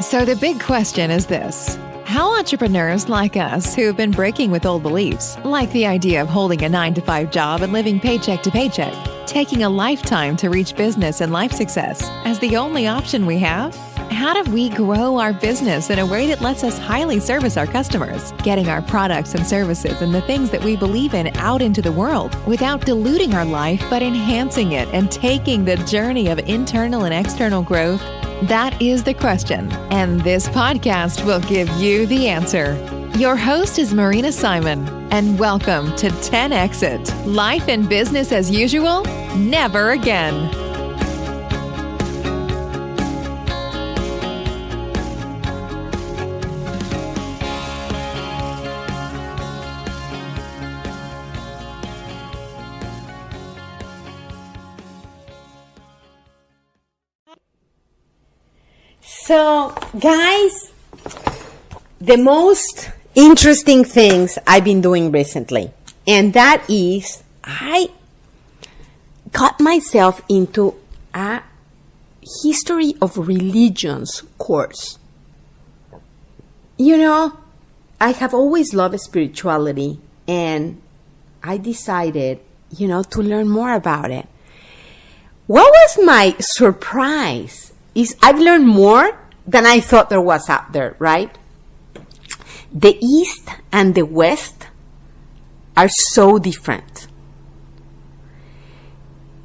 So the big question is this. How entrepreneurs like us who have been breaking with old beliefs, like the idea of holding a 9-to-5 job and living paycheck to paycheck, taking a lifetime to reach business and life success as the only option we have? How do we grow our business in a way that lets us highly service our customers, getting our products and services and the things that we believe in out into the world without diluting our life but enhancing it and taking the journey of internal and external growth? That is the question, and this podcast will give you the answer. Your host is Marina Simon, and welcome to 10 Exit. Life and business as usual? Never again. So, guys, the most interesting things I've been doing recently, and that is I got myself into a history of religions course. You know, I have always loved spirituality, and I decided, to learn more about it. What was my surprise is I've learned more than I thought there was out there, right? The East and the West are so different.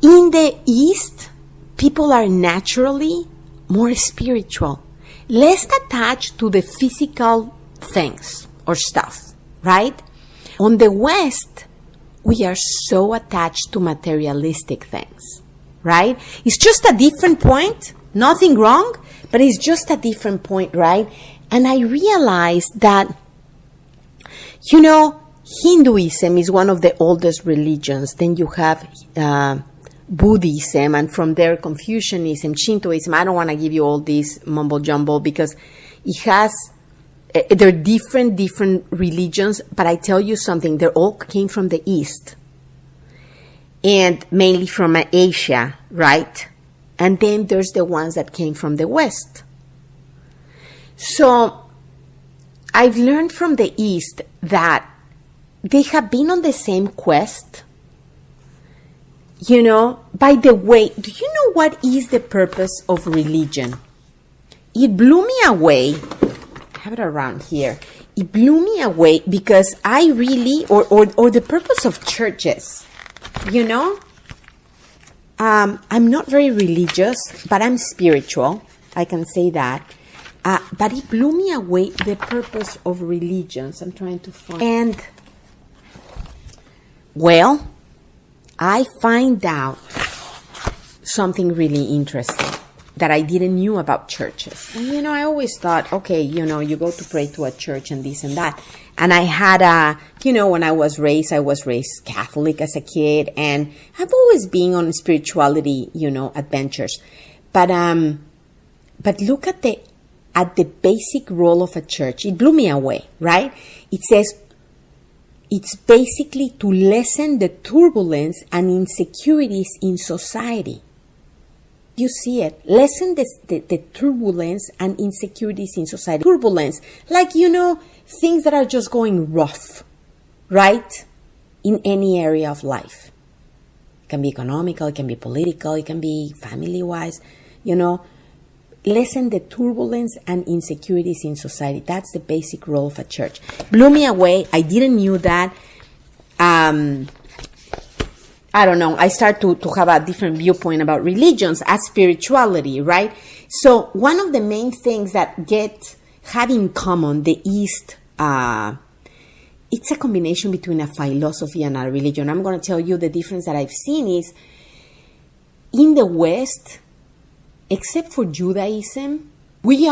In the East, people are naturally more spiritual, less attached to the physical things or stuff, right? On the West, we are so attached to materialistic things, right? It's just a different point. Nothing wrong, but it's just a different point, right? And I realized that, Hinduism is one of the oldest religions. Then you have Buddhism, and from there Confucianism, Shintoism. I don't want to give you all this mumble jumble because they're different religions, but I tell you something, they all came from the East and mainly from Asia, right? And then there's the ones that came from the West. So I've learned from the East that they have been on the same quest. By the way, do you know what is the purpose of religion? It blew me away. I have it around here. It blew me away because I really, or the purpose of churches, I'm not very religious, but I'm spiritual. I can say that. But it blew me away, the purpose of religions. I'm trying to find. And, well, I find out something really interesting that I didn't knew about churches. And, I always thought, okay, you go to pray to a church and this and that. And I had when I was raised Catholic as a kid, and I've always been on spirituality, adventures. But look at the basic role of a church. It blew me away, right? It says it's basically to lessen the turbulence and insecurities in society. You see it. Lessen the turbulence and insecurities in society. Turbulence, like, things that are just going rough, right? In any area of life. It can be economical, it can be political, it can be family-wise, Lessen the turbulence and insecurities in society. That's the basic role of a church. Blew me away. I didn't knew that. I don't know, I start to have a different viewpoint about religions as spirituality, right? So one of the main things that have in common the East, it's a combination between a philosophy and a religion. I'm going to tell you the difference that I've seen is in the West, except for Judaism, we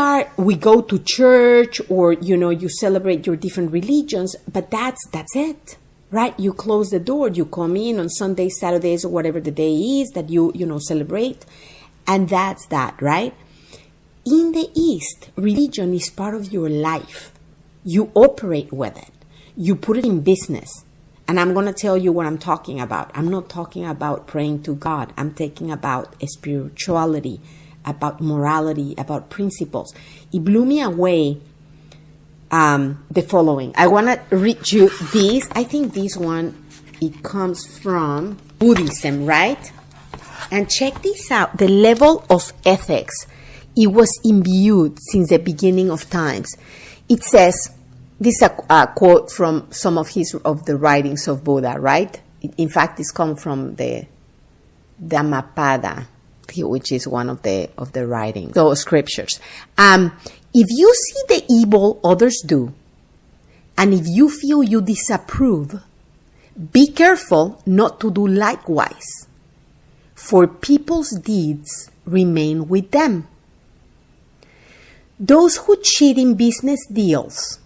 go to church or, you celebrate your different religions, but that's it. Right? You close the door, you come in on Sundays, Saturdays, or whatever the day is that you celebrate. And that's that, right? In the East, religion is part of your life. You operate with it. You put it in business. And I'm going to tell you what I'm talking about. I'm not talking about praying to God. I'm talking about spirituality about morality, about principles. It blew me away the following. I want to read you this. I think this one, it comes from Buddhism, right? And check this out. The level of ethics, it was imbued since the beginning of times. It says, this is a quote from some of the writings of Buddha, right? In fact, it's come from the Dhammapada, which is one of the writings, so scriptures. If you see the evil others do, and if you feel you disapprove, be careful not to do likewise, for people's deeds remain with them. Those who cheat in business deals,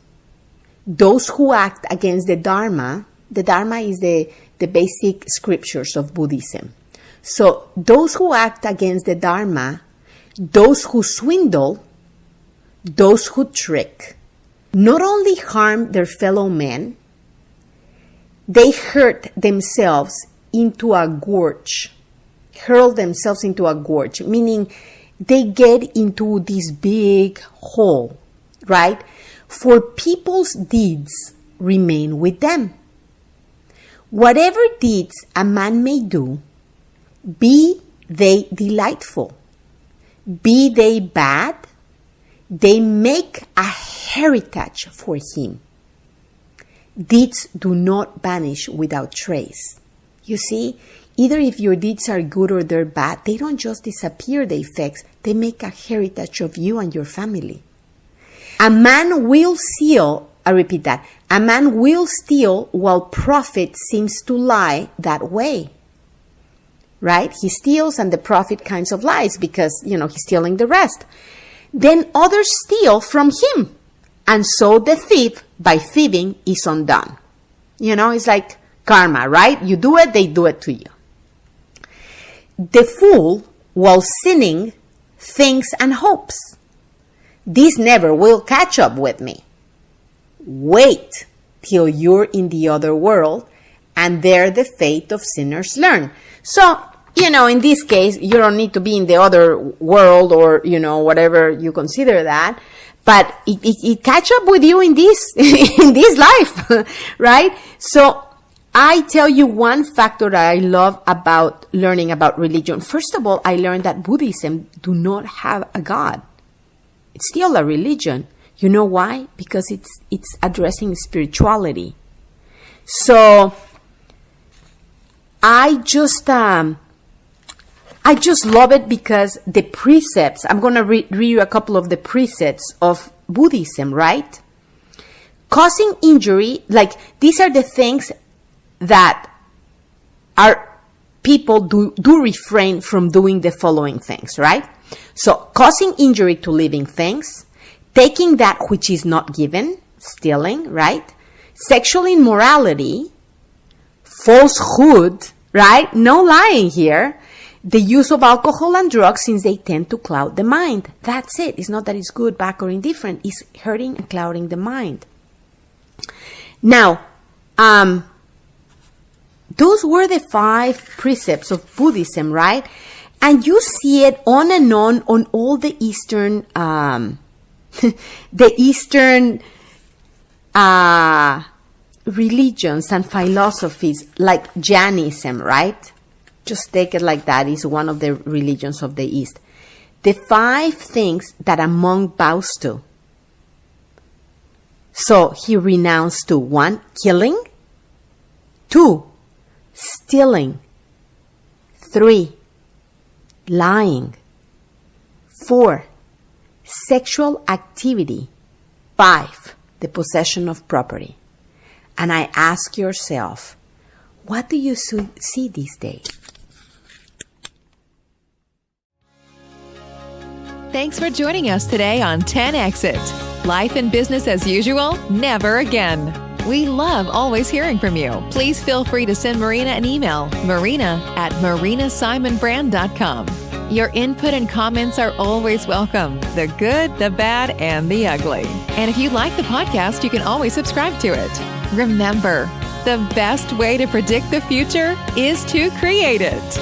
those who act against the Dharma is the basic scriptures of Buddhism. So those who act against the Dharma, those who swindle, those who trick, not only harm their fellow men, they hurl themselves into a gorge, meaning they get into this big hole, right? For people's deeds remain with them. Whatever deeds a man may do, be they delightful, be they bad, they make a heritage for him. Deeds do not vanish without trace. You see, either if your deeds are good or they're bad, they don't just disappear, the effects. They make a heritage of you and your family. A man will steal, I repeat that, a man will steal while profit seems to lie that way. Right? He steals and the profit kinds of lies because, he's stealing the rest. Then others steal from him. And so the thief, by thieving, is undone. It's like karma, right? You do it, they do it to you. The fool, while sinning, thinks and hopes, this never will catch up with me. Wait till you're in the other world, and there the fate of sinners learn. So, in this case, you don't need to be in the other world or, whatever you consider that. But it catch up with you in this, in this life, right? So I tell you one factor that I love about learning about religion. First of all, I learned that Buddhism do not have a God. It's still a religion. You know why? Because it's addressing spirituality. So I just love it because the precepts, I'm going to read you a couple of the precepts of Buddhism, right? Causing injury, like these are the things that our people do refrain from doing the following things, right? So causing injury to living things, taking that which is not given, stealing, right? Sexual immorality, falsehood, right? No lying here. The use of alcohol and drugs, since they tend to cloud the mind. That's it. It's not that it's good, bad, or indifferent. It's hurting and clouding the mind. Now, those were the 5 precepts of Buddhism, right? And you see it on and on all the Eastern, religions and philosophies, like Jainism, right? Just take it like that. It's one of the religions of the East. The 5 things that a monk vows to. So he renounced to 1, killing, 2, stealing, 3, lying, 4, sexual activity, 5, the possession of property. And I ask yourself, what do you see these days? Thanks for joining us today on 10 Exit. Life and business as usual? Never again. We love always hearing from you. Please feel free to send Marina an email, marina@marinasimonbrand.com. Your input and comments are always welcome, the good, the bad, and the ugly. And if you like the podcast, you can always subscribe to it. Remember, the best way to predict the future is to create it.